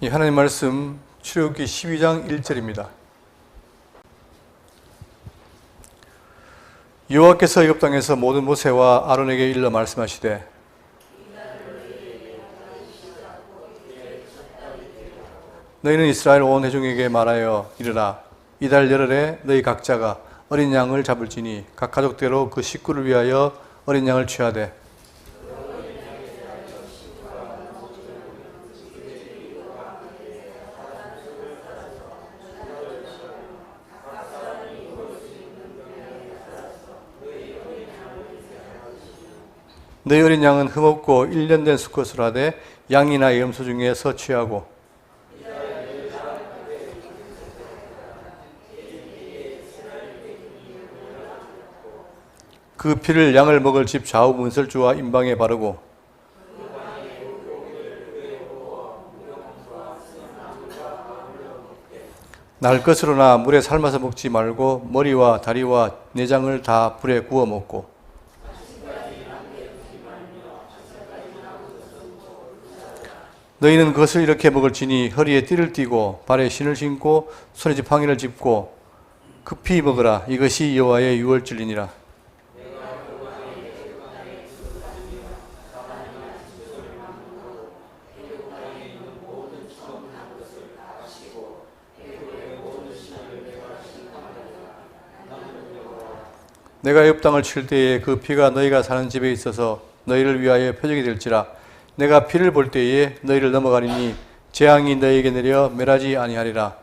이 하나님 말씀 출애굽기 12장 1절입니다. 여호와께서 애굽 땅에서 모든 모세와 아론에게 일러 말씀하시되 너희는 이스라엘 온 회중에게 말하여 이르라. 이달 열흘에 너희 각자가 어린 양을 잡을지니 각 가족대로 그 식구를 위하여 어린 양을 취하되 너희 어린 양은 흠없고 1년 된 수컷을 하되 양이나 염소 중에서 취하고 그 피를 양을 먹을 집 좌우 문설주와 임방에 바르고 날 것으로나 물에 삶아서 먹지 말고 머리와 다리와 내장을 다 불에 구워 먹고 너희는 그것을 이렇게 먹을지니 허리에 띠를 띠고 발에 신을 신고 손에 지팡이를 짚고 급히 먹으라. 이것이 여호와의 유월절이니라. 내가 애굽 땅을 칠 때에 그 피가 너희가 사는 집에 있어서 너희를 위하여 표적이 될지라. 내가 피를 볼 때에 너희를 넘어가리니 재앙이 너희에게 내려 멸하지 아니하리라.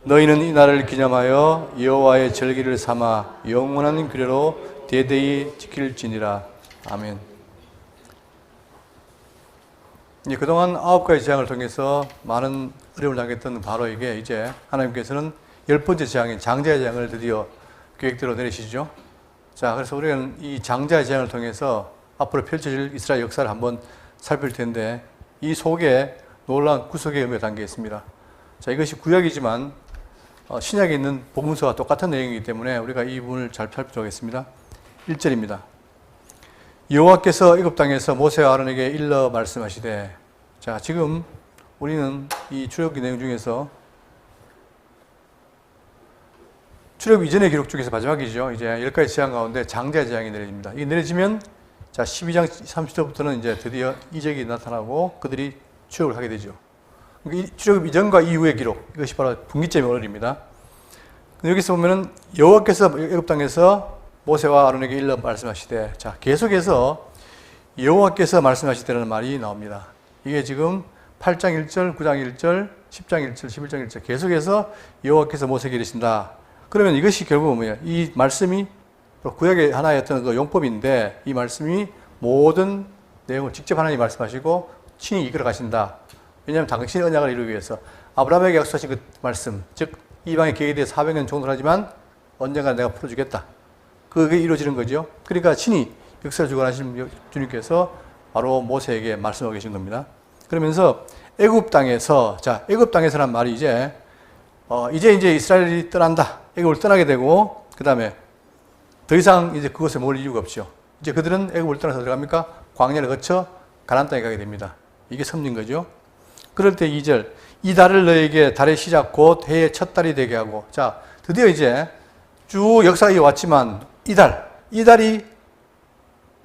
너희는 이 날을 기념하여 여호와의 절기를 삼아 영원한 규례로 대대히 지킬지니라. 아멘. 그동안 9가지 재앙을 통해서 많은 어려움을 당했던 바로에게 이제 하나님께서는 10번째 재앙인 장자의 재앙을 드디어 계획대로 내리시죠. 자, 그래서 우리는 이 장자의 재앙을 통해서 앞으로 펼쳐질 이스라엘 역사를 한번 살필 텐데 이 속에 놀라운 구속의 의미가 담겨 있습니다. 자, 이것이 구약이지만 신약에 있는 복음서와 똑같은 내용이기 때문에 우리가 이 부분을 잘 살피도록 하겠습니다. 1절입니다. 여호와께서 애굽 땅에서 모세와 아론에게 일러 말씀하시되. 자, 지금 우리는 이 출애굽기 내용 중에서 출애굽 이전의 기록 중에서 마지막이죠. 이제 10가지 재앙 가운데 장자의 재앙이 내려집니다. 이게 내려지면 자, 12장 30절부터는 이제 드디어 이적이 나타나고 그들이 출애굽을 하게 되죠. 그러니까 출애굽 이전과 이후의 기록, 이것이 바로 분기점의 오늘입니다. 여기서 보면은 여호와께서 애굽 땅에서 모세와 아론에게 일러 말씀하시되. 자, 계속해서 여호와께서 말씀하시되라는 말이 나옵니다. 이게 지금 8장 1절, 9장 1절, 10장 1절, 11장 1절 계속해서 여호와께서 모세에게 이르신다. 그러면 이것이 결국은 뭐예요? 이 말씀이 구약의 하나의 어떤 그 용법인데 이 말씀이 모든 내용을 직접 하나님이 말씀하시고 친히 이끌어 가신다. 왜냐하면 당신의 언약을 이루기 위해서 아브라함에게 약속하신 그 말씀, 즉 이방의 계획에 대해 400년 종노하지만 언젠가 내가 풀어주겠다. 그게 이루어지는 거죠. 그러니까 친히 역사를 주관하신 주님께서 바로 모세에게 말씀하고 계신 겁니다. 그러면서 애굽 땅에서, 자, 애굽 땅에서란 말이 이제 이스라엘이 떠난다. 애굽을 떠나게 되고 그 다음에 더 이상 이제 그곳에 머물 이유가 없죠. 이제 그들은 애굽을 떠나서 들어갑니까? 광야를 거쳐 가나안 땅에 가게 됩니다. 이게 섭리인 거죠. 그럴 때 2절, 이 달을 너에게 달의 시작 곧 해의 첫 달이 되게 하고. 자, 드디어 이제 쭉 역사가 이어왔지만 이 달이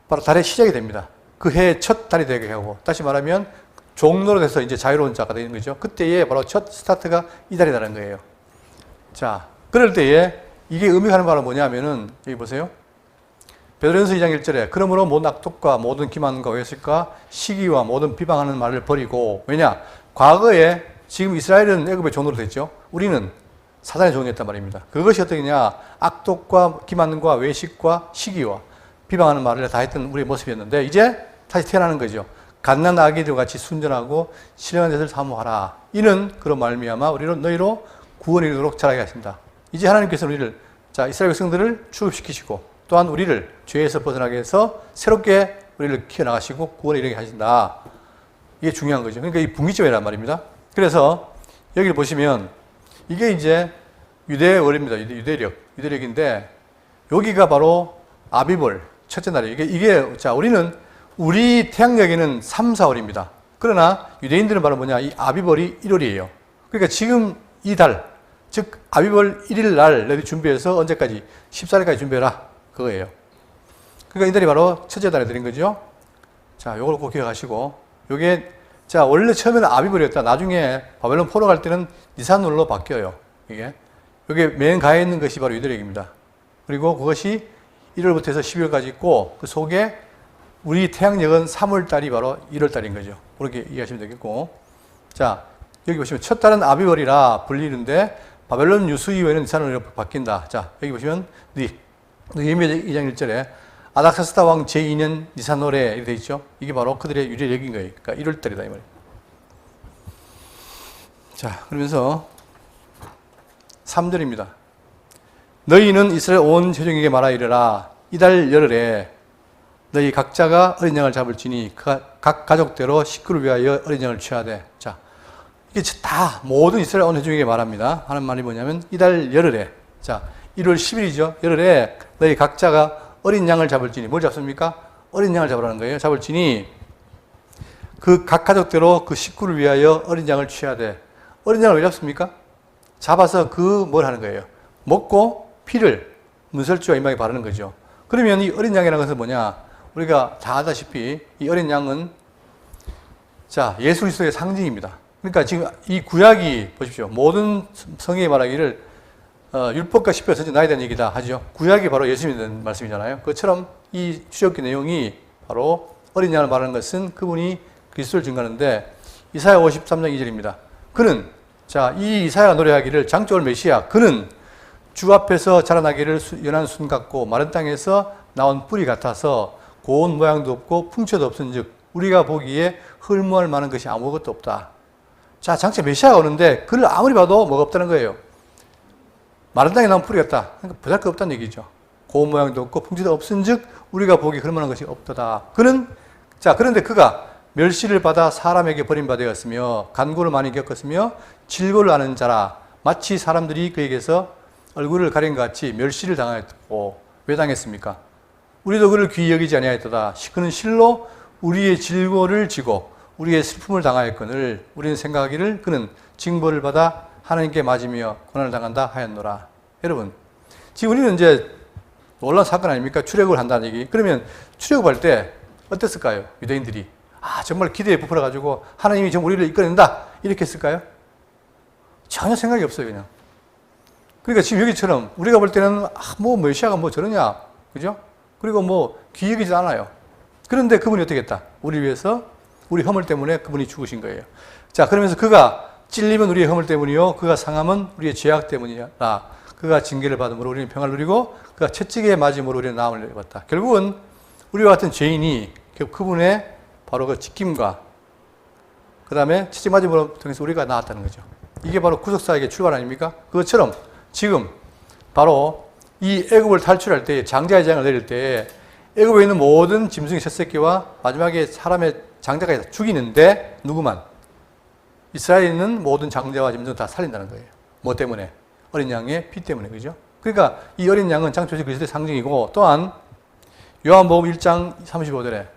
바로 달의 시작이 됩니다. 그 해의 첫 달이 되게 하고, 다시 말하면 종로로 돼서 이제 자유로운 자가 되는 거죠. 그때에 바로 첫 스타트가 이 달이라는 거예요. 자, 그럴 때에 이게 의미하는 바는 뭐냐면은 여기 보세요. 베드로전서 2장 1절에 그러므로 모든 악독과 모든 기만과 외식과 시기와 모든 비방하는 말을 버리고. 왜냐? 과거에 지금 이스라엘은 애굽의 종으로 됐죠. 우리는 사단의 종이었단 말입니다. 그것이 어떻게냐? 악독과 기만과 외식과 시기와 비방하는 말을 다 했던 우리의 모습이었는데 이제 다시 태어나는 거죠. 갓난 아기들 같이 순전하고 신령한 것을 사모하라. 이는 그런 말미암아 우리는 너희로 구원이 이르도록 자라게 하신다. 이제 하나님께서 우리를, 자, 이스라엘 백성들을 출애굽시키시고 또한 우리를 죄에서 벗어나게 해서 새롭게 우리를 키워나가시고 구원에 이르게 하신다. 이게 중요한 거죠. 그러니까 이 분기점이란 말입니다. 그래서 여기를 보시면 이게 이제 유대의 월입니다. 유대력인데 여기가 바로 아비벌 첫째 날이에요. 이게 자, 우리 태양력에는 3, 4월입니다. 그러나 유대인들은 바로 뭐냐? 이 아비벌이 1월이에요. 그러니까 지금 이 달, 즉 아비벌 1일 날 너희 준비해서 언제까지? 14일까지 준비해라. 그거예요. 그러니까 이 달이 바로 첫째 달에 드린 거죠. 자, 요걸 꼭 기억하시고, 요게, 자, 원래 처음에는 아비벌이었다. 나중에 바벨론 포로 갈 때는 니산월로 바뀌어요. 이게. 요게 맨 가에 있는 것이 바로 유대력입니다. 그리고 그것이 1월부터 해서 12월까지 있고, 그 속에 우리 태양력은 3월 달이 바로 1월 달인 거죠. 그렇게 이해하시면 되겠고. 자, 여기 보시면 첫 달은 아비벌이라 불리는데, 바벨론 유수 이후에는 니산월로 바뀐다. 자, 여기 보시면, 느헤미야 2장 1절에 아닥사스다 왕 제2년 니산월에 이렇게 되어 있죠. 이게 바로 그들의 유래력인 거예요. 그러니까 1월달이다 이 말이에요. 자, 그러면서 3절입니다. 너희는 이스라엘 온 회중에게 말하 이르라. 이달 열흘에 너희 각자가 어린 양을 잡을지니 각 가족대로 식구를 위하여 어린 양을 취하되. 자, 이게 다 모든 이스라엘 온 회중에게 말합니다. 하는 말이 뭐냐면 이달 열흘에, 자, 1월 10일이죠. 열흘에 너희 각자가 어린 양을 잡을지니. 뭘 잡습니까? 어린 양을 잡으라는 거예요. 잡을지니 그 각 가족대로 그 식구를 위하여 어린 양을 취하되. 어린 양을 왜 잡습니까? 잡아서 그 뭘 하는 거예요? 먹고 피를 문설주와 이마에 바르는 거죠. 그러면 이 어린 양이라는 것은 뭐냐? 우리가 다 아다시피 이 어린 양은, 자, 예수 그리스도의 상징입니다. 그러니까 지금 이 구약이 보십시오. 모든 성경이 말하기를 율법과 십계가 전체 나에 대한 얘기다 하죠. 구약이 바로 예수님에 대한 말씀이잖아요. 그것처럼 이 출애굽기 내용이 바로 어린 양을 말하는 것은 그분이 그리스도를 증거하는데, 이사야 53장 2절입니다. 그는, 자, 이 이사야가 노래하기를 장차 올 메시아, 그는 주 앞에서 자라나기를 연한 순 같고 마른 땅에서 나온 뿌리 같아서 고운 모양도 없고 풍채도 없은즉 우리가 보기에 흠모할 만한 것이 아무것도 없다. 자, 장차 메시아가 오는데 그를 아무리 봐도 뭐가 없다는 거예요. 마른 땅에 나온 뿌리 같다. 그러니까 보잘것없다는 얘기죠. 고운 모양도 없고 풍채도 없은즉 우리가 보기에 그럴만한 것이 없도다. 그는, 자, 그런데 그가 멸시를 받아 사람에게 버림받았으며 간고를 많이 겪었으며 질고를 아는 자라. 마치 사람들이 그에게서 얼굴을 가린 것 같이 멸시를 당하였고. 왜 당했습니까? 우리도 그를 귀히 여기지 아니하였도다. 그는 실로 우리의 질고를 지고 우리의 슬픔을 당하였거늘 우리는 생각하기를 그는 징벌을 받아 하나님께 맞으며 고난을 당한다 하였노라. 여러분, 지금 우리는 이제 놀라운 사건 아닙니까? 출애굽을 한다는 얘기. 그러면 출애굽할 때 어땠을까요? 유대인들이 정말 기대에 부풀어가지고 하나님이 지금 우리를 이끌어낸다 이렇게 했을까요? 전혀 생각이 없어요. 그냥. 그러니까 지금 여기처럼 우리가 볼 때는 뭐 메시아가 뭐 저러냐, 그죠? 그리고 뭐 귀히 여기지 않아요. 그런데 그분이 어떻게 했다? 우리 위해서 우리 허물 때문에 그분이 죽으신 거예요. 자, 그러면서 그가 찔리면 우리의 허물 때문이요, 그가 상함은 우리의 죄악 때문이라. 그가 징계를 받음으로 우리는 평화를 누리고 그가 채찍에 맞음으로 우리는 나음을 입었다. 결국은 우리와 같은 죄인이 그분의 바로 그 직김과 그 다음에 채찍 맞음으로 통해서 우리가 나았다는 거죠. 이게 바로 구속사역의 출발 아닙니까? 그것처럼 지금 바로 이 애굽을 탈출할 때, 장자의 재앙을 내릴 때 애굽에 있는 모든 짐승의 첫 새끼와 마지막에 사람의 장자까지 다 죽이는데 누구만? 이스라엘에 있는 모든 장자와 짐승 다 살린다는 거예요. 뭐 때문에? 어린 양의 피 때문에, 그죠? 그러니까 이 어린 양은 장초시 그리스도의 상징이고, 또한 요한복음 1장 35절에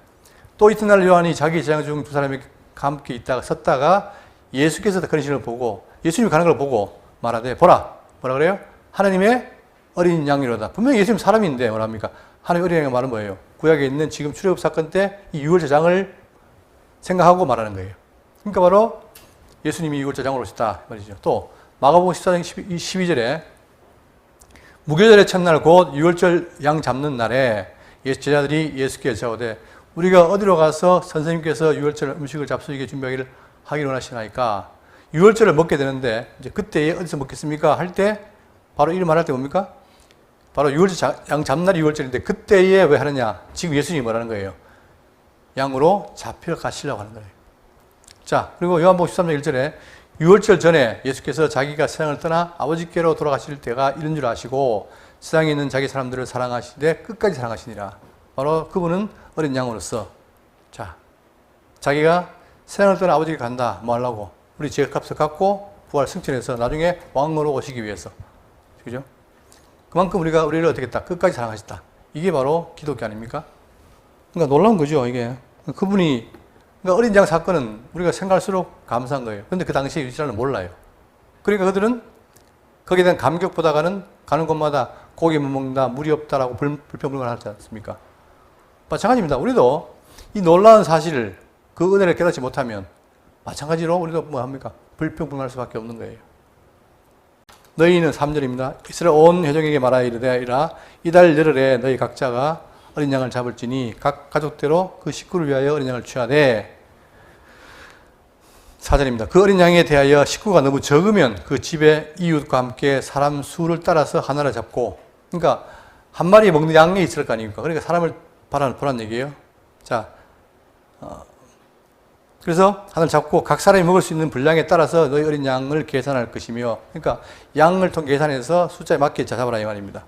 또 이튿날 요한이 자기 제자 중 두 사람이 함께 있다가 섰다가 예수께서 그런 신을 보고, 예수님이 가는 걸 보고 말하되, 보라, 뭐라 그래요? 하나님의 어린 양이로다. 분명히 예수님 사람인데 뭐랍니까? 하나님의 어린 양의 말은 뭐예요? 구약에 있는 지금 출애굽 사건 때 이 유월제장을 생각하고 말하는 거예요. 그러니까 바로 예수님이 유월제장으로 오셨다 말이죠. 또 마가복음 14장 12절에 무교절의 첫날 곧 유월절 양 잡는 날에 제자들이 예수께 여짜오되 우리가 어디로 가서 선생님께서 유월절 음식을 잡수이게 준비하기를 하기를 원하시나이까? 유월절을 먹게 되는데 이제 그때 어디서 먹겠습니까? 할 때 바로 이 말할 때 뭡니까? 바로 유월절 양 잡날이 유월절인데 그때에 왜 하느냐? 지금 예수님이 뭐라는 거예요? 양으로 잡혀가시려고 하는 거예요. 자, 그리고 요한복음 13장 1절에 유월절 전에 예수께서 자기가 세상을 떠나 아버지께로 돌아가실 때가 이른 줄 아시고 세상에 있는 자기 사람들을 사랑하시되 끝까지 사랑하시니라. 바로 그분은 어린 양으로서, 자, 자기가 세상을 떠나 아버지께 간다. 뭐 하려고? 우리 죄값을 갚고 부활 승천해서 나중에 왕으로 오시기 위해서. 그죠? 그만큼 우리를 어떻게 했다? 끝까지 사랑하셨다. 이게 바로 기독교 아닙니까? 그러니까 놀라운 거죠, 이게. 그분이 그러니까 어린 양 사건은 우리가 생각할수록 감사한 거예요. 근데 그 당시에 이스라엘은 몰라요. 그러니까 그들은 거기에 대한 감격보다가는 가는 곳마다 고기 못 먹는다, 물이 없다라고 불평불만하지 않습니까? 마찬가지입니다. 우리도 이 놀라운 사실을, 그 은혜를 깨닫지 못하면 마찬가지로 우리도 뭐 합니까? 불평불만할 수밖에 없는 거예요. 너희는 3절입니다. 이스라엘 온 회중에게 말하여 이르되 이달 열흘에 너희 각자가 어린 양을 잡을지니 각 가족대로 그 식구를 위하여 어린 양을 취하되 4절입니다. 그 어린 양에 대하여 식구가 너무 적으면 그 집의 이웃과 함께 사람 수를 따라서 하나를 잡고, 그러니까 한 마리 먹는 양이 있을 거 아닙니까? 그러니까 사람을 보란 얘기예요. 자, 그래서 하나를 잡고 각 사람이 먹을 수 있는 분량에 따라서 너희 어린 양을 계산할 것이며, 그러니까 양을 통해 계산해서 숫자에 맞게 잡아라 이 말입니다.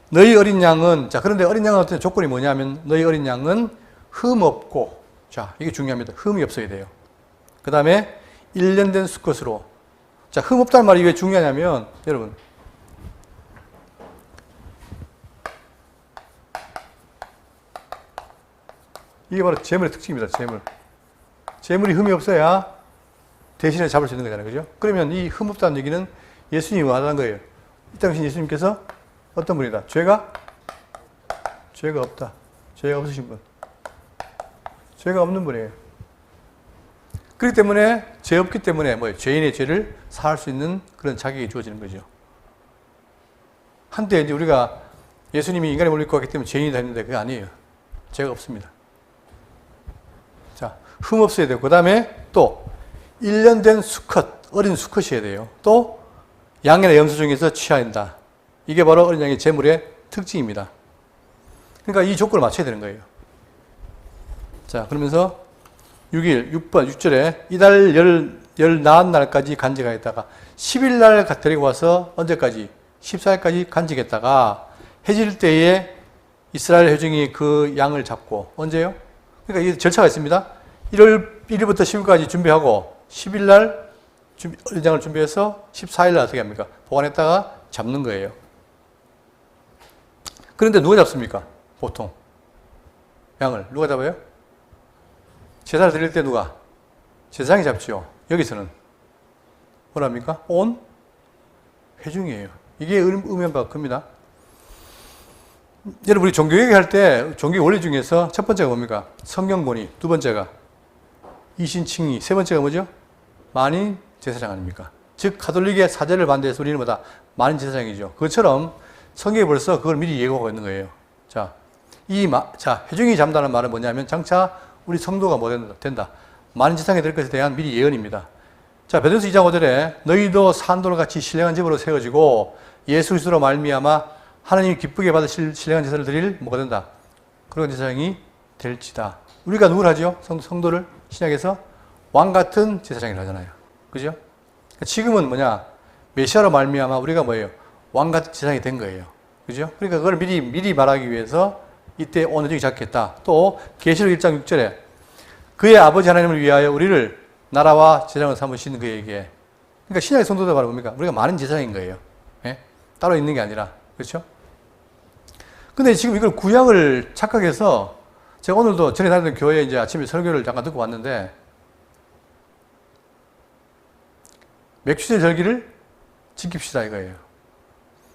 너희 어린 양은, 자, 그런데 어린 양은 어떤 조건이 뭐냐면 너희 어린 양은 흠 없고, 자, 이게 중요합니다. 흠이 없어야 돼요. 그 다음에 1년 된 수컷으로. 자, 흠 없다는 말이 왜 중요하냐면, 여러분, 이게 바로 재물의 특징입니다. 재물이 흠이 없어야 대신에 잡을 수 있는 거잖아요. 그죠? 그러면 이 흠 없다는 얘기는 예수님이 말하는 거예요. 이 당시 예수님께서 어떤 분이다? 죄가 없다. 죄가 없으신 분. 죄가 없는 분이에요. 그렇기 때문에 죄 없기 때문에 뭐예요? 죄인의 죄를 사할 수 있는 그런 자격이 주어지는 거죠. 한때 이제 우리가 예수님이 인간의 몸을 입고 왔기 때문에 죄인이다 했는데 그게 아니에요. 죄가 없습니다. 자, 흠 없어야 되고, 그 다음에 또 1년 된 수컷, 어린 수컷이어야 돼요. 또 양이나 염소 중에서 취해야 한다. 이게 바로 어린 양의 제물의 특징입니다. 그러니까 이 조건을 맞춰야 되는 거예요. 자, 그러면서 6절에 이달 열 나은 날까지 간직하였다가 10일 날 데리고 와서 언제까지? 14일까지 간직했다가 해질 때에 이스라엘 회중이 그 양을 잡고, 언제요? 그러니까 이 절차가 있습니다. 1월 1일부터 10일까지 준비하고 10일 날 어린 양을 준비해서 14일 날 어떻게 합니까? 보관했다가 잡는 거예요. 그런데 누가 잡습니까? 보통 양을 누가 잡아요? 제사를 드릴 때 누가? 제사장이 잡죠. 여기서는 뭐랍니까? 온 회중이에요. 이게 의미가 큽니다. 여러분, 우리 종교 얘기할 때 종교 원리 중에서 첫 번째가 뭡니까? 성경 권위. 두 번째가 이신칭의. 세 번째가 뭐죠? 만인 제사장 아닙니까? 즉 가톨릭의 사제를 반대해서 우리는 뭐다? 만인 제사장이죠. 그것처럼 성경이 벌써 그걸 미리 예고하고 있는 거예요. 자, 회중이 잡는다는 말은 뭐냐면 장차 우리 성도가 뭐 된다? 만인 제사장이 될 것에 대한 미리 예언입니다. 자, 베드로서 2장 5절에 너희도 산돌 같이 신령한 집으로 세워지고 예수 그리스도로 말미암아 하나님이 기쁘게 받으실 신령한 제사를 드릴 뭐가 된다? 그런 제사장이 될지다. 우리가 누굴 하죠? 성도를 신약에서 왕 같은 제사장이라 하잖아요. 그죠? 지금은 뭐냐? 메시아로 말미암아 우리가 뭐예요? 왕 같은 제사장이 된 거예요. 그죠? 그러니까 그걸 미리 말하기 위해서 이때 오늘 중에 잡겠다. 또 계시록 1장 6절에 그의 아버지 하나님을 위하여 우리를 나라와 제사장을 삼으신 그에게. 그러니까 신약의 성도들 바로 뭡니까? 우리가 많은 제사장인 거예요. 예? 따로 있는 게 아니라. 그렇죠? 근데 지금 이걸 구약을 착각해서 제가 오늘도 전에 다니던 교회에 이제 아침에 설교를 잠깐 듣고 왔는데 맥주제 절기를 지킵시다 이거예요.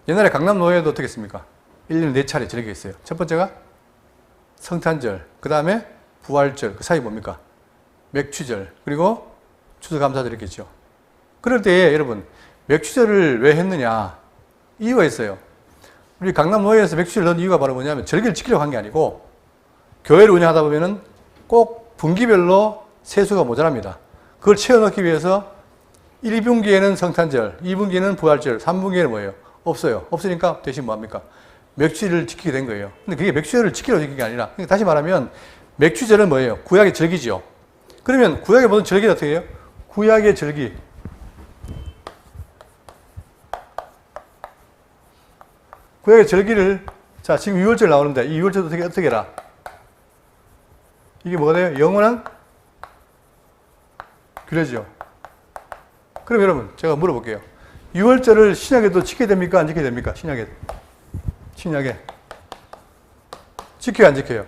옛날에 강남노예도 어떻게 했습니까? 1년에 4차례 절기가 있어요. 첫 번째가 성탄절, 그 다음에 부활절, 그 사이 뭡니까? 맥주절, 그리고 추수감사절 이렇겠죠. 그럴 때에 여러분 맥주절을 왜 했느냐? 이유가 있어요. 우리 강남노예에서 맥주를 넣은 이유가 바로 뭐냐면 절기를 지키려고 한 게 아니고 교회를 운영하다 보면은 꼭 분기별로 세수가 모자랍니다. 그걸 채워넣기 위해서 1분기에는 성탄절, 2분기에는 부활절, 3분기에는 뭐예요? 없어요. 없으니까 대신 뭐합니까? 맥주를 지키게 된 거예요. 근데 그게 맥주를 지키려고 지킨 게 아니라, 그러니까 다시 말하면 맥주절은 뭐예요? 구약의 절기죠. 그러면 구약의 모든 절기는 어떻게 해요? 구약의 절기. 구약의 절기를, 자, 지금 6월절 나오는데, 이 6월절도 어떻게 해라? 이게 뭐가 돼요? 영원한 규례죠. 그럼 여러분, 제가 물어볼게요. 6월절을 신약에도 지켜야 됩니까? 안 지켜야 됩니까? 신약에. 지켜요, 안 지켜요?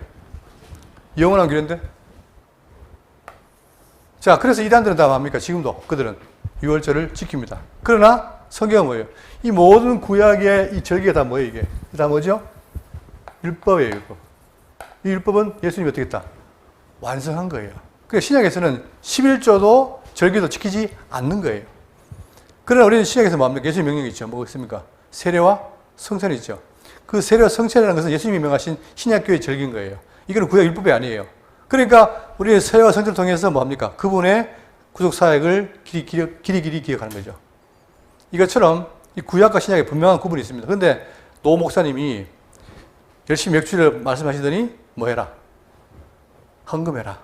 영원한 규례인데? 자, 그래서 이단들은 다 뭡니까? 지금도 그들은 유월절을 지킵니다. 그러나 성경은 뭐예요? 이 모든 구약의 이 절기가 다 뭐예요, 이게? 다 뭐죠? 율법이에요, 율법. 이 율법은 예수님이 어떻게 했다? 완성한 거예요. 그러니까 신약에서는 11조도 절기도 지키지 않는 거예요. 그러나 우리는 신약에서 뭡니까? 예수님 명령이 있죠. 뭐가 있습니까? 세례와 성찬이 있죠. 그 세례와 성찬이라는 것은 예수님이 명하신 신약교의 절기인 거예요. 이거는 구약 율법이 아니에요. 그러니까 우리는 세례와 성찬을 통해서 뭡니까? 그분의 구속 사역을 길이 기억하는 거죠. 이것처럼 이 구약과 신약에 분명한 구분이 있습니다. 그런데 노 목사님이 열심히 맥주를 말씀하시더니 뭐 해라? 헌금해라.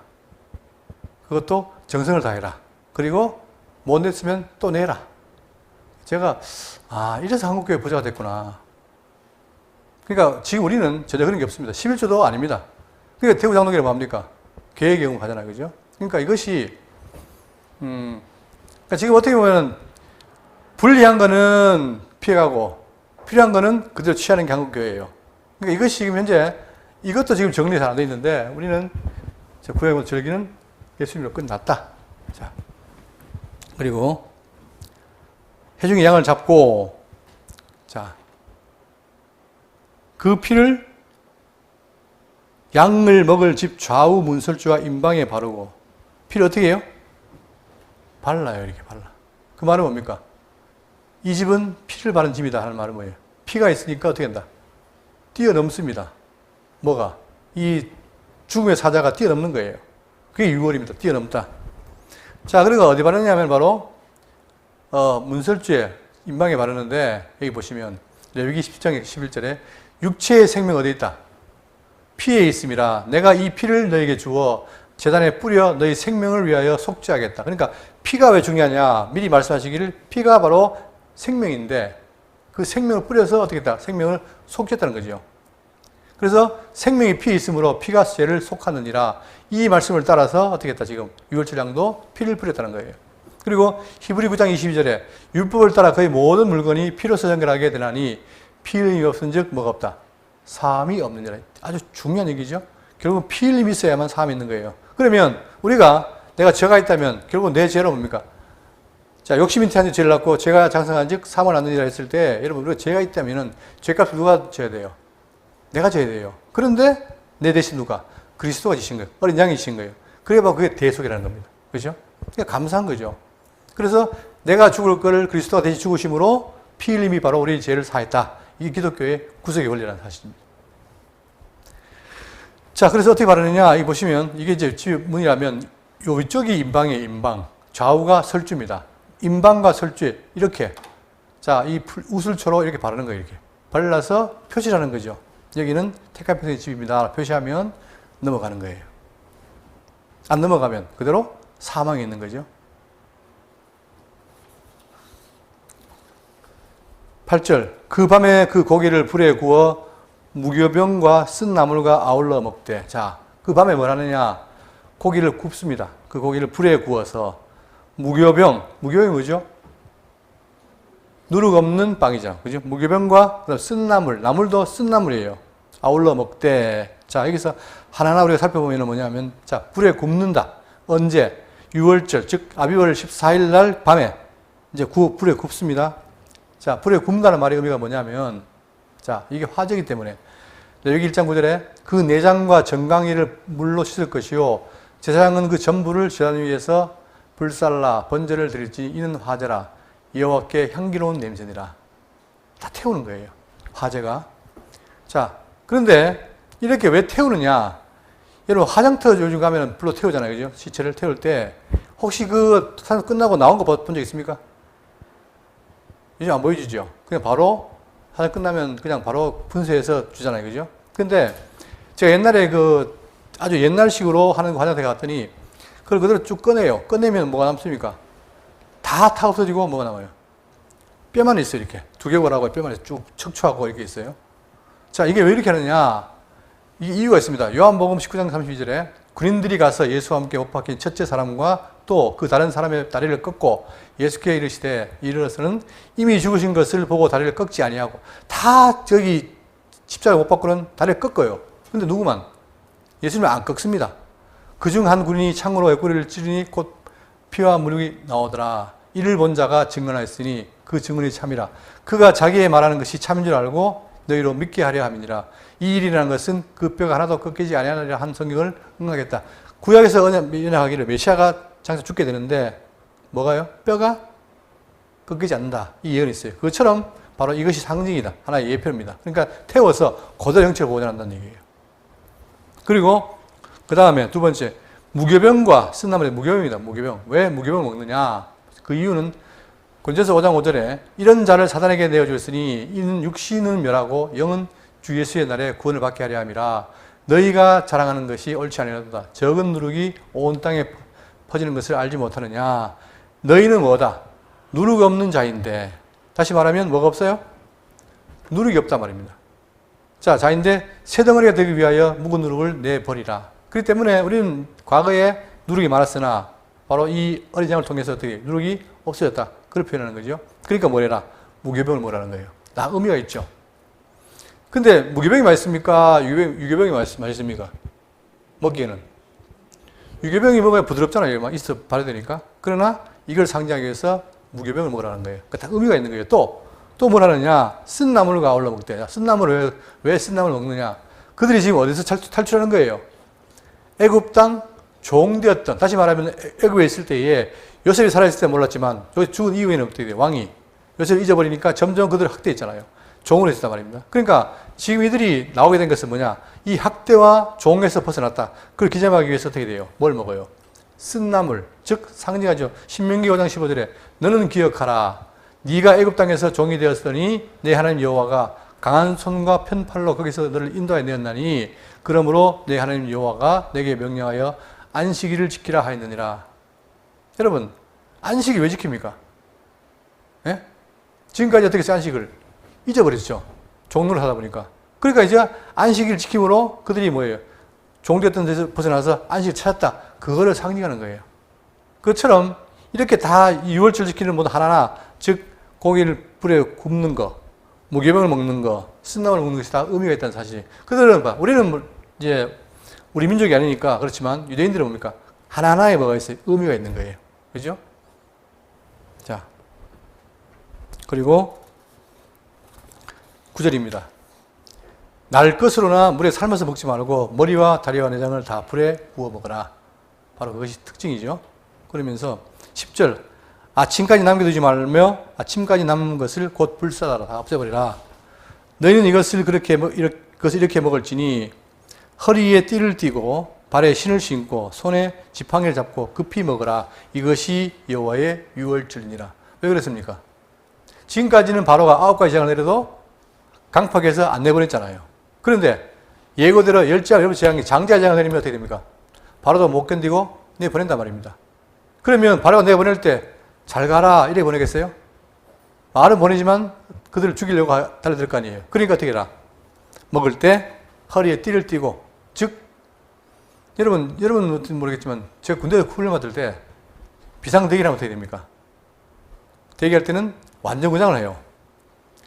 그것도 정성을 다해라. 그리고 못 냈으면 또 내라. 제가 이래서 한국교회 부자가 됐구나. 그러니까 지금 우리는 전혀 그런 게 없습니다. 11조도 아닙니다. 그러니까 대구 장로교회는 뭡니까? 계획 경험 가잖아요. 그죠? 그러니까 이것이 그러니까 지금 어떻게 보면 불리한 거는 피해가고 필요한 거는 그대로 취하는 게 한국교회예요. 그러니까 이것이 지금 현재 이것도 지금 정리 잘 안 돼 있는데 우리는 구약의 절기는 예수님으로 끝났다. 자, 그리고 해중의 양을 잡고 자, 그 피를 양을 먹을 집 좌우 문설주와 임방에 바르고 피를 어떻게 해요? 발라요. 이렇게 발라. 그 말은 뭡니까? 이 집은 피를 바른 집이다 하는 말은 뭐예요? 피가 있으니까 어떻게 한다? 뛰어넘습니다. 뭐가? 이 죽음의 사자가 뛰어넘는 거예요. 그게 유월입니다. 뛰어넘다. 자, 그리고 어디 바르냐면 바로 문설주에 임방에 바르는데 여기 보시면 레위기 10장 11절에 육체의 생명 어디에 있다? 피에 있음이라 내가 이 피를 너에게 주어 제단에 뿌려 너희 생명을 위하여 속죄하겠다. 그러니까 피가 왜 중요하냐? 미리 말씀하시기를 피가 바로 생명인데 그 생명을 뿌려서 어떻게 했다? 생명을 속죄했다는 거죠. 그래서 생명이 피에 있으므로 피가 죄를 속하느니라. 이 말씀을 따라서 어떻게 했다? 지금 유월절 양도 피를 뿌렸다는 거예요. 그리고 히브리 9장 22절에 율법을 따라 거의 모든 물건이 피로서 정결하게 되나니 피 흘림이 없은 즉 뭐가 없다? 사함이 없느니라. 아주 중요한 얘기죠. 결국 피 흘림이 있어야만 사함이 있는 거예요. 그러면 우리가 내가 죄가 있다면 결국 내 죄로 뭡니까? 자, 욕심인 태한테 죄를 낳고 죄가 장성한 즉 사함을 낳느니라 했을 때 여러분 우리가 죄가 있다면 죄값을 누가 져야 돼요? 내가 져야 돼요. 그런데 내 대신 누가? 그리스도가 지신 거예요. 어린 양이 지신 거예요. 그래 봐 그게 대속이라는 겁니다. 그렇죠? 그러니까 감사한 거죠. 그래서 내가 죽을 거를 그리스도가 대신 죽으심으로 피 흘림이 바로 우리의 죄를 사했다. 이게 기독교의 구속의 원리라는 사실입니다. 자, 그래서 어떻게 바르느냐? 이 보시면 이게 이제 문이라면 요 위쪽이 임방이에요. 임방. 좌우가 설주입니다. 임방과 설주 이렇게 자, 이 우슬초로 이렇게 바르는 거예요. 이렇게 발라서 표시하는 거죠. 여기는 택한 백성의 집입니다. 표시하면 넘어가는 거예요. 안 넘어가면 그대로 사망이 있는 거죠. 8절 그 밤에 그 고기를 불에 구워 무교병과 쓴 나물과 아울러 먹되. 자, 그 밤에 뭘 하느냐? 고기를 굽습니다. 그 고기를 불에 구워서 무교병이 뭐죠? 누룩 없는 빵이죠. 그죠? 무교병과 쓴 나물, 나물도 쓴 나물이에요. 아울러 먹되. 자, 여기서 하나하나 우리가 살펴보면 뭐냐면, 자, 불에 굽는다. 언제? 유월절, 즉, 아비월 14일 날 밤에 이제 불에 굽습니다. 자, 불에 굽는다는 말의 의미가 뭐냐면, 자, 이게 화제이기 때문에, 레위기 1장 9절에 그 내장과 정강이를 물로 씻을 것이요. 제사장은 그 전부를 제단 위에서 불살라 번제를 드릴지 이는 화제라. 여호와께 향기로운 냄새니라. 다 태우는 거예요. 화제가. 자, 그런데 이렇게 왜 태우느냐? 여러분 화장터 요즘 가면 불로 태우잖아요. 그죠? 시체를 태울 때 혹시 그 사람 끝나고 나온 거 본 적 있습니까? 요즘 안 보여주죠? 그냥 바로 사진 끝나면 그냥 바로 분쇄해서 주잖아요. 그죠? 근데 제가 옛날에 그 아주 옛날식으로 하는 화장터에 갔더니 그걸 그대로 쭉 꺼내요. 꺼내면 뭐가 남습니까? 다 없어지고 뭐가 남아요? 뼈만 있어요. 이렇게 두개골하고 뼈만 쭉 척추하고 이렇게 있어요. 자, 이게 왜 이렇게 하느냐? 이 이유가 있습니다. 요한복음 19장 32절에 군인들이 가서 예수와 함께 못 박힌 첫째 사람과 또 그 다른 사람의 다리를 꺾고 예수께 이르시되 이르러서는 이미 죽으신 것을 보고 다리를 꺾지 아니하고 다 저기 십자가 못 박고는 다리를 꺾어요. 근데 누구만? 예수님은 안 꺾습니다. 그중 한 군인이 창으로 옆구리를 찌르니 곧 피와 물이 나오더라. 이를 본 자가 증언하였으니 그 증언이 참이라. 그가 자기의 말하는 것이 참인 줄 알고 너희로 믿게 하려 함이니라. 이 일이라는 것은 그 뼈가 하나도 꺾이지 아니하리라 한 성경을 응하겠다. 구약에서 언약하기를 메시아가 장차 죽게 되는데 뭐가요? 뼈가 꺾이지 않는다. 이 예언이 있어요. 그것처럼 바로 이것이 상징이다. 하나의 예표입니다. 그러니까 태워서 고대 형체를 보존한다는 얘기예요. 그리고 그 다음에 두 번째, 무교병과 쓴나물의 무교병입니다. 무교병. 왜 무교병을 먹느냐? 그 이유는 고린도서 5장 5절에 이런 자를 사단에게 내어주었으니 이는 육신은 멸하고 영은 주 예수의 날에 구원을 받게 하려 함이라. 너희가 자랑하는 것이 옳지 아니하도다. 적은 누룩이 온 땅에 퍼지는 것을 알지 못하느냐. 너희는 뭐다? 누룩 없는 자인데, 다시 말하면 뭐가 없어요? 누룩이 없단 말입니다. 자, 자인데 새 덩어리가 되기 위하여 묵은 누룩을 내버리라. 그렇기 때문에 우리는 과거에 누룩이 많았으나 바로 이 어린 양을 통해서 어떻게 누룩이 없어졌다. 그걸 표현하는 거죠. 그러니까 뭐래라? 무교병을 뭐라는 거예요. 다 의미가 있죠. 근데 무교병이 맛있습니까? 유교병이 맛있습니까? 먹기에는. 유교병이 먹어야 부드럽잖아요. 막 있어 봐야 되니까. 그러나 이걸 상징하기 위해서 무교병을 먹으라는 거예요. 그러니까 다 의미가 있는 거예요. 또 뭘 하느냐? 쓴 나물과 아울러 먹대. 쓴 나물을 왜 쓴 나물을 먹느냐? 그들이 지금 어디서 탈출하는 거예요? 애굽 땅 종되었던, 다시 말하면 애굽에 있을 때에 요셉이 살아있을 때 몰랐지만 여기 죽은 이후에는 어떻게 돼요? 왕이 요셉을 잊어버리니까 점점 그들을 학대했잖아요. 종으로 했단 말입니다. 그러니까 지금 이들이 나오게 된 것은 뭐냐? 이 학대와 종에서 벗어났다. 그걸 기념하기 위해서 어떻게 돼요? 뭘 먹어요? 쓴 나물, 즉 상징하죠. 신명기 5장 15절에 너는 기억하라. 네가 애굽 땅에서 종이 되었으니 내 하나님 여호와가 강한 손과 편팔로 거기서 너를 인도하여 내었나니 그러므로 내 하나님 여호와가 내게 명령하여 안식일을 지키라 하였느니라. 여러분, 안식일 왜 지킵니까? 예? 지금까지 어떻게 해서 안식을 잊어버렸죠. 종로를 하다 보니까. 그러니까 이제 안식일 지킴으로 그들이 뭐예요? 종되었던 데서 벗어나서 안식을 찾았다. 그거를 상징하는 거예요. 그것처럼 이렇게 다 유월절 지키는 모두 하나하나, 즉 고기를 불에 굽는 거, 무교병을 먹는 거, 쓴나물을 먹는 것이 다 의미가 있다는 사실. 그들은 봐. 우리는 이제 우리 민족이 아니니까 그렇지만 유대인들은 뭡니까? 하나하나에 뭐가 있어요? 의미가 있는 거예요. 그죠? 자, 그리고 9절입니다. 날 것으로나 물에 삶아서 먹지 말고 머리와 다리와 내장을 다 불에 구워 먹어라. 바로 그것이 특징이죠. 그러면서 10절, 아침까지 남겨두지 말며 아침까지 남은 것을 곧 불사다라. 다 없애버리라. 너희는 이것을 이렇게 먹을지니 허리에 띠를 띠고 발에 신을 신고 손에 지팡이를 잡고 급히 먹으라. 이것이 여호와의 유월절이니라. 왜 그랬습니까? 지금까지는 바로가 9가지 재앙을 내려도 강팍해서 안 내보냈잖아요. 그런데 예고대로 10재앙, 11재앙이 장자 재앙을 내리면 어떻게 됩니까? 바로도 못 견디고 내보낸단 말입니다. 그러면 바로가 내보낼 때 잘 가라 이래 보내겠어요? 말은 보내지만 그들을 죽이려고 달려들 거 아니에요. 그러니까 어떻게 해라? 먹을 때 허리에 띠를 띠고, 즉 여러분은 모르겠지만 제가 군대에서 훈련 받을 때 비상대기라면 어떻게 됩니까? 대기할 때는 완전 군장을 해요.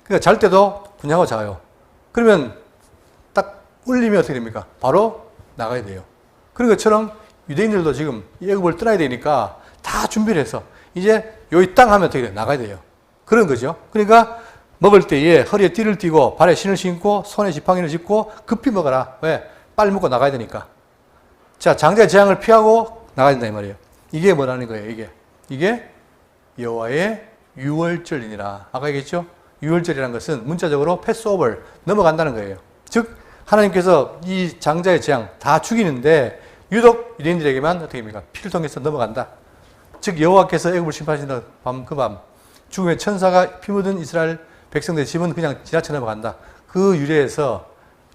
그러니까 잘 때도 군장하고 자요. 그러면 딱 울리면 어떻게 됩니까? 바로 나가야 돼요. 그런 것처럼 유대인들도 지금 애굽을 떠나야 되니까 다 준비를 해서 이제 여기 땅 하면 어떻게 돼요? 나가야 돼요. 그런 거죠. 그러니까 먹을 때에 허리에 띠를 띠고 발에 신을 신고 손에 지팡이를 짚고 급히 먹어라. 왜? 빨리 먹고 나가야 되니까. 자, 장자 재앙을 피하고 나가야 된다 이 말이에요. 이게 뭐라는 거예요? 이게 여호와의 유월절이니라. 아까 얘기했죠? 유월절이라는 것은 문자적으로 패스오버, 넘어간다는 거예요. 즉 하나님께서 이 장자의 재앙 다 죽이는데 유독 유대인들에게만 어떻게 됩니까? 피를 통해서 넘어간다. 즉 여호와께서 애굽을 심판하시는 그 밤 죽음의 천사가 피 묻은 이스라엘 백성들의 집은 그냥 지나쳐 넘어간다. 그 유래에서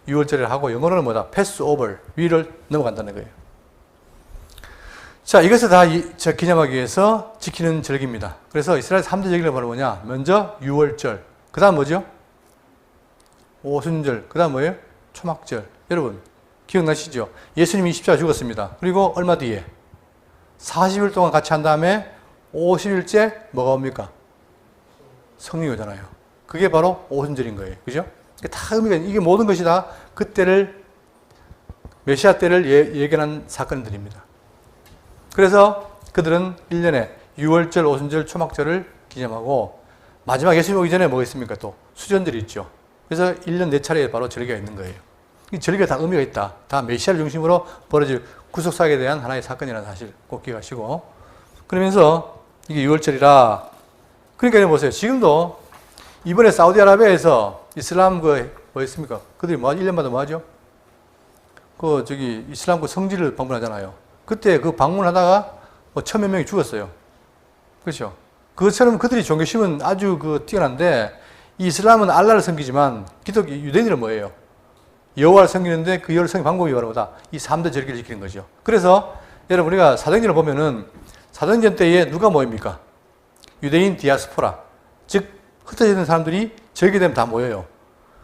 유월절을 하고 영어로는 뭐다? 패스오버, 위를 넘어간다는 거예요. 자, 이것을 다 기념하기 위해서 지키는 절기입니다. 그래서 이스라엘 3대 절기는 바로 뭐냐? 먼저 유월절, 그 다음 뭐죠? 오순절, 그 다음 뭐예요? 초막절. 여러분 기억나시죠? 예수님이 십자가 죽었습니다. 그리고 얼마 뒤에 40일 동안 같이 한 다음에 50일째 뭐가 옵니까? 성령이 오잖아요. 그게 바로 오순절인 거예요. 그죠? 다 의미가 이게 모든 것이 다 그때를 메시아 때를 예견한 사건들입니다. 그래서 그들은 1년에 유월절, 오순절, 초막절을 기념하고 마지막 예수님 오기 전에 뭐가 있습니까? 또 수전절이 있죠. 그래서 1년 4차례에 바로 절기가 있는 거예요. 이 절기가 다 의미가 있다. 다 메시아를 중심으로 벌어질 구속사역에 대한 하나의 사건이라는 사실 꼭 기억하시고, 그러면서 이게 유월절이라, 그러니까 보세요. 지금도 이번에 사우디아라비아에서 이슬람 뭐 있습니까? 그들이 1년마다 뭐 하죠? 이슬람 성지를 방문하잖아요. 그때 그 방문하다가 뭐 1000여 명이 죽었어요. 그렇죠? 그것처럼 그들이 종교심은 아주 뛰어난데, 이 이슬람은 알라를 섬기지만 유대인들은 뭐예요? 여호와를 섬기는데 그 여호와를 섬기는 방법이 뭐다? 이 3대 절기를 지키는 거죠. 그래서 여러분, 우리가 사도행전을 보면은 사도행전 때에 누가 모입니까? 유대인 디아스포라, 즉 흩어져 있는 사람들이 절기되면 다 모여요.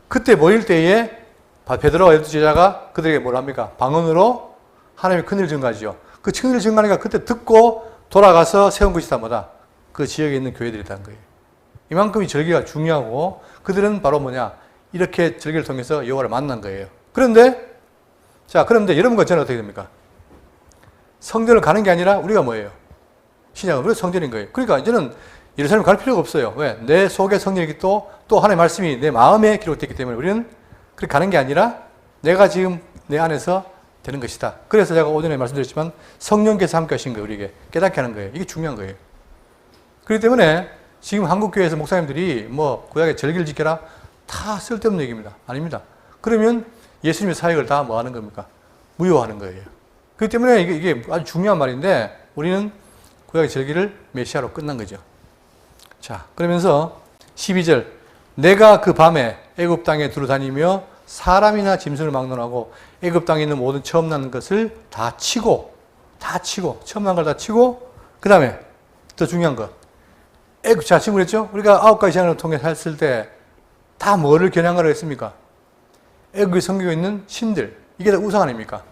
그때 모일 때에 베드로와 12제자가 그들에게 뭘 합니까? 방언으로 하나님의 큰일을 증거하죠. 그 큰일을 증거하니까 그때 듣고 돌아가서 세운 것이 다 뭐다? 그 지역에 있는 교회들이라는 거예요. 이만큼 이 절기가 중요하고, 그들은 바로 뭐냐? 이렇게 절기를 통해서 여호와를 만난 거예요. 그런데 여러분과 저는 어떻게 됩니까? 성전을 가는 게 아니라 우리가 뭐예요? 신약은 우리가 성전인 거예요. 그러니까 이제는 예루살렘 갈 필요가 없어요. 왜? 내 속에 성령이 또 하나님의 말씀이 내 마음에 기록됐기 때문에 우리는 그렇게 가는 게 아니라 내가 지금 내 안에서 되는 것이다. 그래서 제가 오전에 말씀드렸지만 성령께서 함께 하신 거예요. 우리에게 깨닫게 하는 거예요. 이게 중요한 거예요. 그렇기 때문에 지금 한국교회에서 목사님들이 구약의 절기를 지켜라, 다 쓸데없는 얘기입니다. 아닙니다. 그러면 예수님의 사역을 다 뭐 하는 겁니까? 무효하는 거예요. 그렇기 때문에 이게 아주 중요한 말인데, 우리는 구약의 절기를 메시아로 끝난 거죠. 자, 그러면서 12절, 내가 그 밤에 애굽 땅에 두루 다니며 사람이나 짐승을 막론하고 애굽 땅에 있는 모든 처음 나는 것을 다 치고 처음 난 걸 다 치고, 그 다음에 더 중요한 거, 자, 지금 그랬죠? 우리가 9가지 제안을 통해 했을 때 다 뭐를 겨냥하라고 했습니까? 애굽에 섬기고 있는 신들, 이게 다 우상 아닙니까?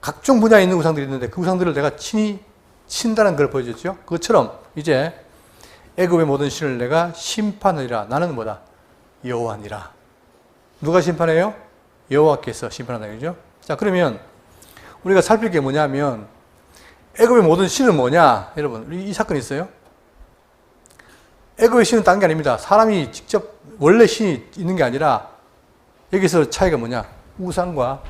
각종 분야에 있는 우상들이 있는데 그 우상들을 내가 친히 친다는 걸 보여줬죠. 그것처럼 이제 애굽의 모든 신을 내가 심판하리라. 나는 뭐다? 여호와니라. 누가 심판해요? 여호와께서 심판한다, 그죠? 자, 그러면 우리가 살필 게 뭐냐면, 애굽의 모든 신은 뭐냐? 여러분, 이 사건이 있어요. 애굽의 신은 딴 게 아닙니다. 사람이 직접 원래 신이 있는 게 아니라, 여기서 차이가 뭐냐? 우상과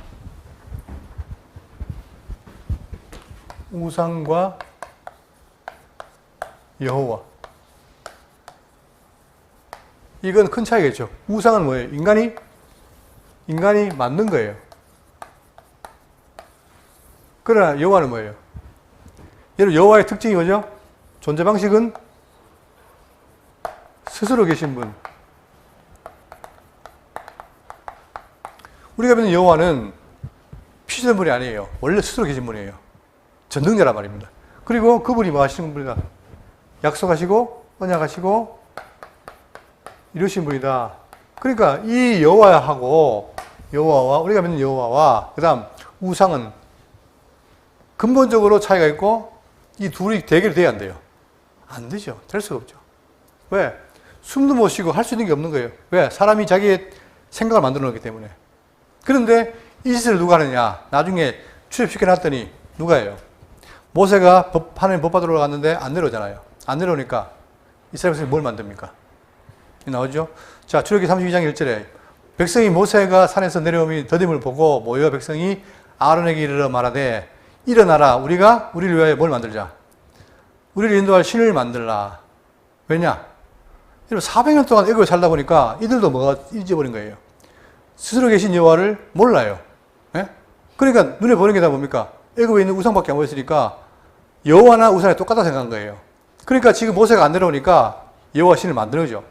여호와. 이건 큰 차이겠죠. 우상은 뭐예요? 인간이 만든 거예요. 그러나 여호와는 뭐예요? 여러분, 여호와의 특징이 뭐죠? 존재 방식은 스스로 계신 분. 우리가 믿는 여호와는 피지는 분이 아니에요. 원래 스스로 계신 분이에요. 전능자란 말입니다. 그리고 그분이 뭐 하시는 분이다? 약속하시고 언약하시고 이러신 분이다. 그러니까 이 여호와와 우리가 믿는 여호와와 그 다음 우상은 근본적으로 차이가 있고, 이 둘이 대결이 돼야 안 돼요. 안 되죠. 될 수가 없죠. 왜? 숨도 못 쉬고 할 수 있는 게 없는 거예요. 왜? 사람이 자기의 생각을 만들어 놓기 때문에. 그런데 이 짓을 누가 하느냐? 나중에 출애굽시켜놨더니 누가 해요? 모세가 하나님 법 받으러 갔는데 안 내려오잖아요. 안 내려오니까 이스라엘 백성이 뭘 만듭니까? 나오죠? 자, 출애굽기 32장 1절에 백성이 모세가 산에서 내려오니 더딤을 보고 모여 백성이 아론에게 이르러 말하되, 일어나라, 우리가 우리를 위하여 뭘 만들자? 우리를 인도할 신을 만들라. 왜냐? 400년 동안 애굽에 살다 보니까 이들도 뭐가 잊어버린 거예요? 스스로 계신 여호와를 몰라요. 예? 그러니까 눈에 보이는 게 다 뭡니까? 애굽에 있는 우상밖에 안 보였으니까 여호와나 우상이 똑같다 생각한 거예요. 그러니까 지금 모세가 안 내려오니까 여호와 신을 만드는 거죠.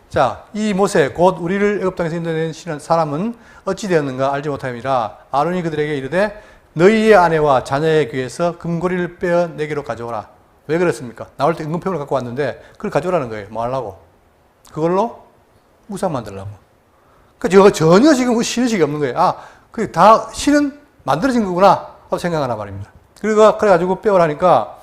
자, 이 모세 곧 우리를 애굽 땅에서 인도하는 사람은 어찌 되었는가 알지 못함이라. 아론이 그들에게 이르되 너희의 아내와 자녀의 귀에서 금고리를 빼어 내게로 가져오라. 왜 그랬습니까? 나올 때 은금표를 갖고 왔는데 그걸 가져오라는 거예요. 뭐 하려고? 그걸로 우상 만들려고. 그러니까 전혀 지금 신의식이 없는 거예요. 아, 그 다 신은 만들어진 거구나 하고 생각하나 말입니다. 그래가지고 빼오라니까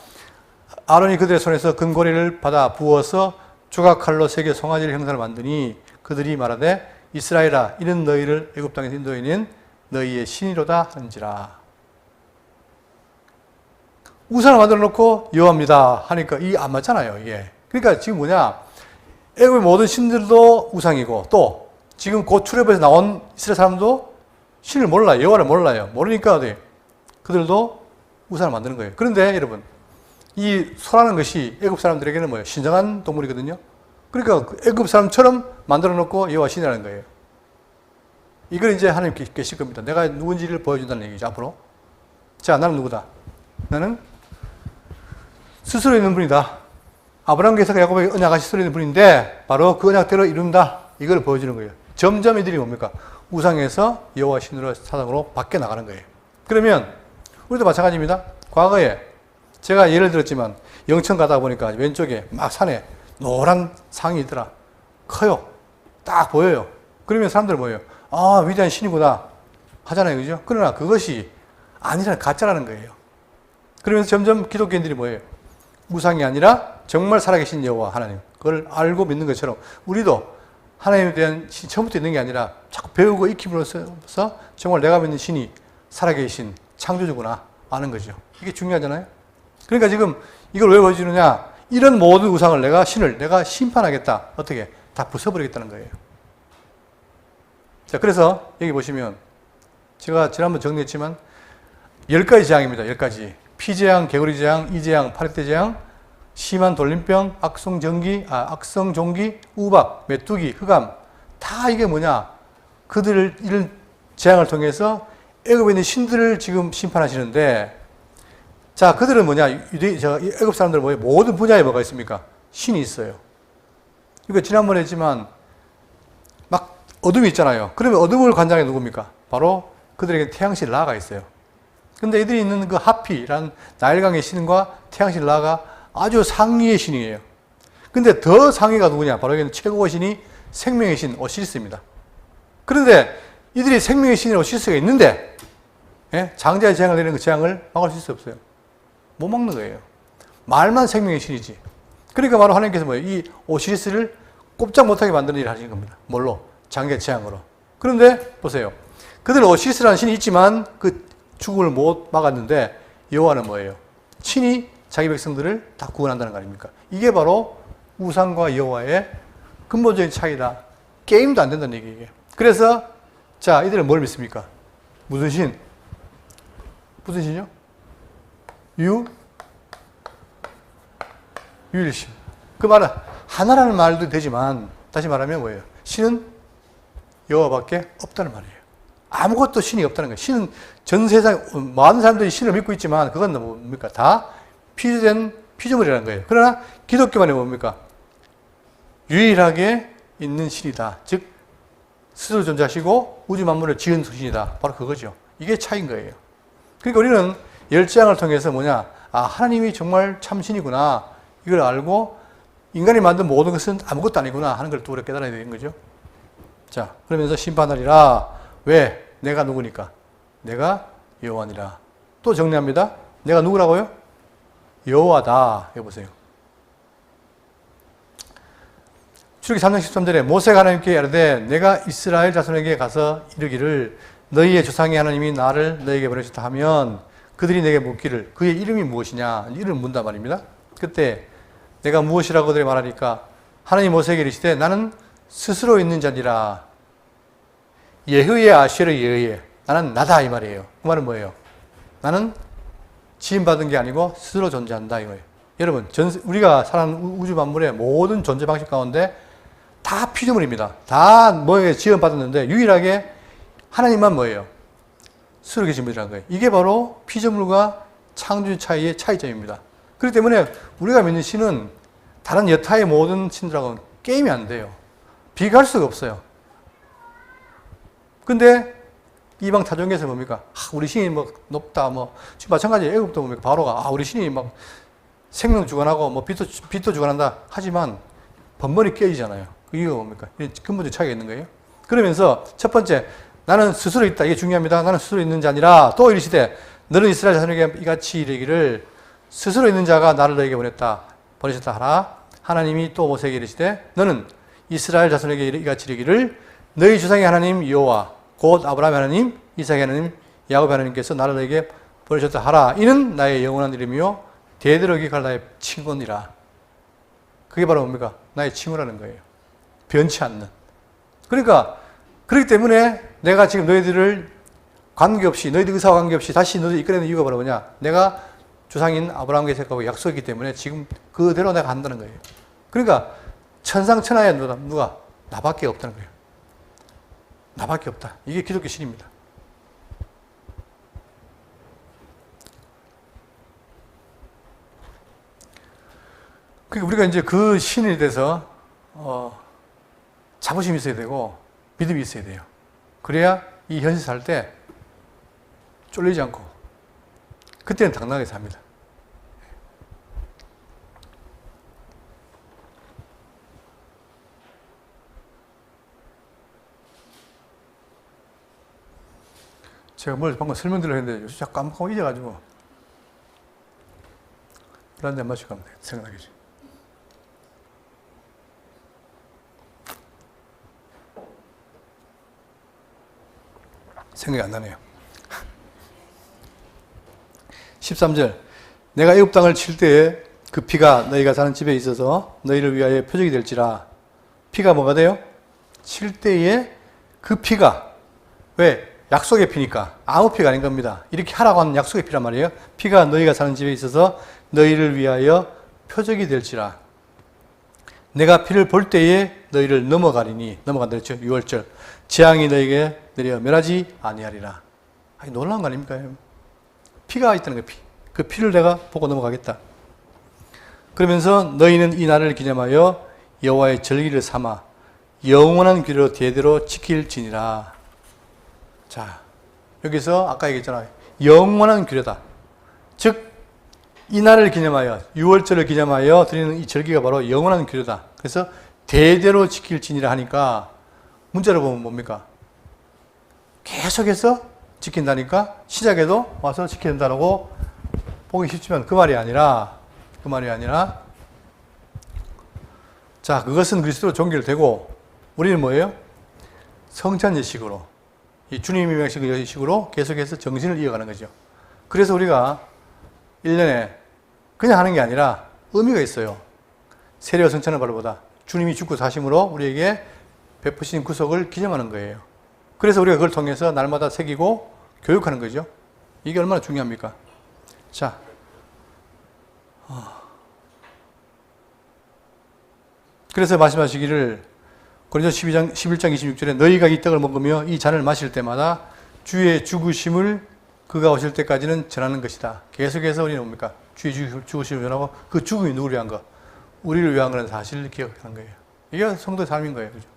아론이 그들의 손에서 금고리를 받아 부어서 조각칼로 새겨 송아지를 형상을 만드니 그들이 말하되 이스라엘아, 이는 너희를 애굽 땅에서 인도하는 너희의 신이로다 하는지라. 우상을 만들어 놓고 여호와입니다 하니까 이게 안 맞잖아요, 이게. 그러니까 지금 뭐냐? 애굽의 모든 신들도 우상이고 또 지금 곧 출애굽에서 나온 이스라엘 사람도 신을 몰라요. 여호와를 몰라요. 모르니까 그들도 우상을 만드는 거예요. 그런데 여러분, 이 소라는 것이 애굽 사람들에게는 뭐예요? 신성한 동물이거든요. 그러니까 애굽 사람처럼 만들어 놓고 여호와 신이라는 거예요. 이걸 이제 하나님 계실 겁니다. 내가 누군지를 보여준다는 얘기죠, 앞으로. 자, 나는 누구다? 나는 스스로 있는 분이다. 아브라함께서 야곱에게 언약하신 스스로 있는 분인데 바로 그 언약대로 이룬다. 이걸 보여주는 거예요. 점점 이들이 뭡니까? 우상에서 여호와 신으로 사상으로 바뀌어 나가는 거예요. 그러면 우리도 마찬가지입니다. 과거에 제가 예를 들었지만 영천 가다 보니까 왼쪽에 막 산에 노란 상이 있더라. 커요. 딱 보여요. 그러면 사람들 뭐예요? 아, 위대한 신이구나 하잖아요. 그죠? 그러나 그것이 아니라 가짜라는 거예요. 그러면서 점점 기독교인들이 뭐예요? 우상이 아니라 정말 살아계신 여호와 하나님, 그걸 알고 믿는 것처럼 우리도 하나님에 대한 신이 처음부터 있는 게 아니라 자꾸 배우고 익힘으로써 정말 내가 믿는 신이 살아계신 창조주구나 아는 거죠. 이게 중요하잖아요. 그러니까 지금 이걸 왜 보여주느냐? 이런 모든 우상을 내가 심판하겠다. 어떻게? 다 부숴버리겠다는 거예요. 자, 그래서 여기 보시면 제가 지난번 정리했지만 10가지 재앙입니다. 10가지. 피재앙, 개구리 재앙, 이재앙, 파리떼 재앙, 심한 돌림병, 악성 종기, 우박, 메뚜기, 흑암. 다 이게 뭐냐? 그들을 이런 재앙을 통해서 애굽에 있는 신들을 지금 심판하시는데, 자, 그들은 뭐냐? 애굽 사람들은 뭐예요? 모든 분야에 뭐가 있습니까? 신이 있어요. 그러니까 지난번에 했지만 막 어둠이 있잖아요. 그러면 어둠을 관장해 누굽니까? 바로 그들에게 태양신 라가 있어요. 근데 이들이 있는 그 하피라는 나일강의 신과 태양신 라가 아주 상위의 신이에요. 근데 더 상위가 누구냐? 바로 여기는 최고의 신이 생명의 신 오시리스입니다. 그런데 이들이 생명의 신인 오시리스가 있는데, 예? 장자의 재앙을 내리는 그 재앙을 막을 수 없어요. 못 막는 거예요. 말만 생명의 신이지. 그러니까 바로 하나님께서 뭐예요? 이 오시리스를 꼼짝 못하게 만드는 일을 하시는 겁니다. 뭘로? 장자의 재앙으로. 그런데 보세요. 그들은 오시리스라는 신이 있지만 그 죽음을 못 막았는데 여호와는 뭐예요? 친히 자기 백성들을 다 구원한다는 거 아닙니까? 이게 바로 우상과 여호와의 근본적인 차이다. 게임도 안 된다는 얘기예요. 그래서 자, 이들은 뭘 믿습니까? 무슨 신? 무슨 신이요? 유일신. 그 말은 하나라는 말도 되지만 다시 말하면 뭐예요? 신은 여호와밖에 없다는 말이에요. 아무것도 신이 없다는 거예요. 신은 전 세상 많은 사람들이 신을 믿고 있지만 그건 뭡니까? 다 피조된 피조물이라는 거예요. 그러나 기독교만이 뭡니까? 유일하게 있는 신이다. 즉 스스로 존재하시고 우주 만물을 지은 신이다. 바로 그거죠. 이게 차이인 거예요. 그러니까 우리는 열재앙을 통해서 뭐냐? 아, 하나님이 정말 참신이구나. 이걸 알고 인간이 만든 모든 것은 아무것도 아니구나 하는 걸 또 우리가 깨달아야 되는 거죠. 자, 그러면서 심판하리라. 왜? 내가 누구니까? 내가 여호와니라. 또 정리합니다. 내가 누구라고요? 여호와다. 여보세요. 출애굽기 3장 13절에 모세가 하나님께 이르되 내가 이스라엘 자손에게 가서 이르기를 너희의 조상의 하나님이 나를 너희에게 보내셨다 하면 그들이 내게 묻기를 그의 이름이 무엇이냐? 이름을 묻는단 말입니다. 그때 내가 무엇이라고 그들이 말하니까 하나님 모세에게 이르시되 나는 스스로 있는 자니라. 예흐의 아쉐르 예흐의 나는 나다 이 말이에요. 그 말은 뭐예요? 나는 지음받은 게 아니고 스스로 존재한다 이거예요. 여러분, 우리가 살아가는 우주 만물의 모든 존재 방식 가운데 다 피조물입니다. 다 뭐에 지음받았는데 유일하게 하나님만 뭐예요? 스스로 계신 분이라는 거예요. 이게 바로 피조물과 창조 차이의 차이점입니다. 그렇기 때문에 우리가 믿는 신은 다른 여타의 모든 신들하고는 게임이 안 돼요. 비교할 수가 없어요. 근데 이방 타종에서 뭡니까? 우리 신이 뭐 높다, 뭐 지금 마찬가지 애굽도 뭡니까? 바로가 우리 신이 막 생명 주관하고 뭐 빛도 주관한다 하지만 번번이 깨지잖아요. 이유가 뭡니까? 근본적 차이가 있는 거예요. 그러면서 첫 번째 나는 스스로 있다. 이게 중요합니다. 나는 스스로 있는 자 아니라 또 이르시되 너는 이스라엘 자손에게 이같이 이르기를 스스로 있는 자가 나를 너에게 보내셨다 하라. 하나님이 또 모세에게 이르시되 너는 이스라엘 자손에게 이같이 이르기를 너희 조상의 하나님 여호와 곧 아브라함의 하나님, 이삭의 하나님, 야곱의 하나님께서 나를 너에게 보내셨다 하라. 이는 나의 영원한 이름이요 대대로 기억할 나의 칭언이라. 그게 바로 뭡니까? 나의 칭호라는 거예요. 변치 않는. 그러니까 그렇기 때문에 내가 지금 너희들을 관계없이, 너희들 의사와 관계없이 다시 너희들 이끌어내는 이유가 바로 뭐냐? 내가 조상인 아브라함과 이삭하고 약속했기 때문에 지금 그대로 내가 한다는 거예요. 그러니까 천상천하에 누가? 나밖에 없다는 거예요. 나밖에 없다. 이게 기독교 신입니다. 그러니까 우리가 이제 그 신에 대해서 자부심이 있어야 되고 믿음이 있어야 돼요. 그래야 이 현실 살 때 쫄리지 않고 그때는 당당하게 삽니다. 제가 뭘 방금 설명드리려 했는데 요새 자꾸 깜빡하고 잊어가지고 물 한 잔 마시고 가면 되겠다. 생각나겠지. 생각이 안 나네요. 13절 내가 애굽 땅을 칠 때에 그 피가 너희가 사는 집에 있어서 너희를 위하여 표적이 될지라. 피가 뭐가 돼요? 칠 때에 그 피가 왜? 약속의 피니까 아무 피가 아닌 겁니다. 이렇게 하라고 하는 약속의 피란 말이에요. 피가 너희가 사는 집에 있어서 너희를 위하여 표적이 될지라. 내가 피를 볼 때에 너희를 넘어가리니. 넘어간다 그랬죠. 6월절 재앙이 너희에게 내려 멸하지 아니하리라. 아니, 놀라운 거 아닙니까? 피가 있다는 거예요. 피. 그 피를 내가 보고 넘어가겠다. 그러면서 너희는 이 날을 기념하여 여호와의 절기를 삼아 영원한 규례로 대대로 지킬지니라. 자, 여기서 아까 얘기했잖아요. 영원한 규례다. 즉, 이 날을 기념하여, 6월절을 기념하여 드리는 이 절기가 바로 영원한 규례다. 그래서 대대로 지킬지니라 하니까 문자로 보면 뭡니까? 계속해서 지킨다니까 시작에도 와서 지켜야 된다고 보기 쉽지만 그 말이 아니라 자, 그것은 그리스도로 종결되고 우리는 뭐예요? 성찬 예식으로 이 주님이 명하신 예식으로 계속해서 정신을 이어가는 거죠. 그래서 우리가 1년에 그냥 하는 게 아니라 의미가 있어요. 세례와 성찬을 바라보다 주님이 죽고 사심으로 우리에게 베푸신 구속을 기념하는 거예요. 그래서 우리가 그걸 통해서 날마다 새기고 교육하는 거죠. 이게 얼마나 중요합니까? 자, 그래서 말씀하시기를 고린도서 11장 26절에 너희가 이 떡을 먹으며 이 잔을 마실 때마다 주의 죽으심을 그가 오실 때까지는 전하는 것이다. 계속해서 우리는 뭡니까? 주의 죽으심을 전하고 그 죽음이 누구를 위한 것? 우리를 위한 것은 사실을 기억하는 거예요. 이게 성도의 삶인 거예요. 그죠?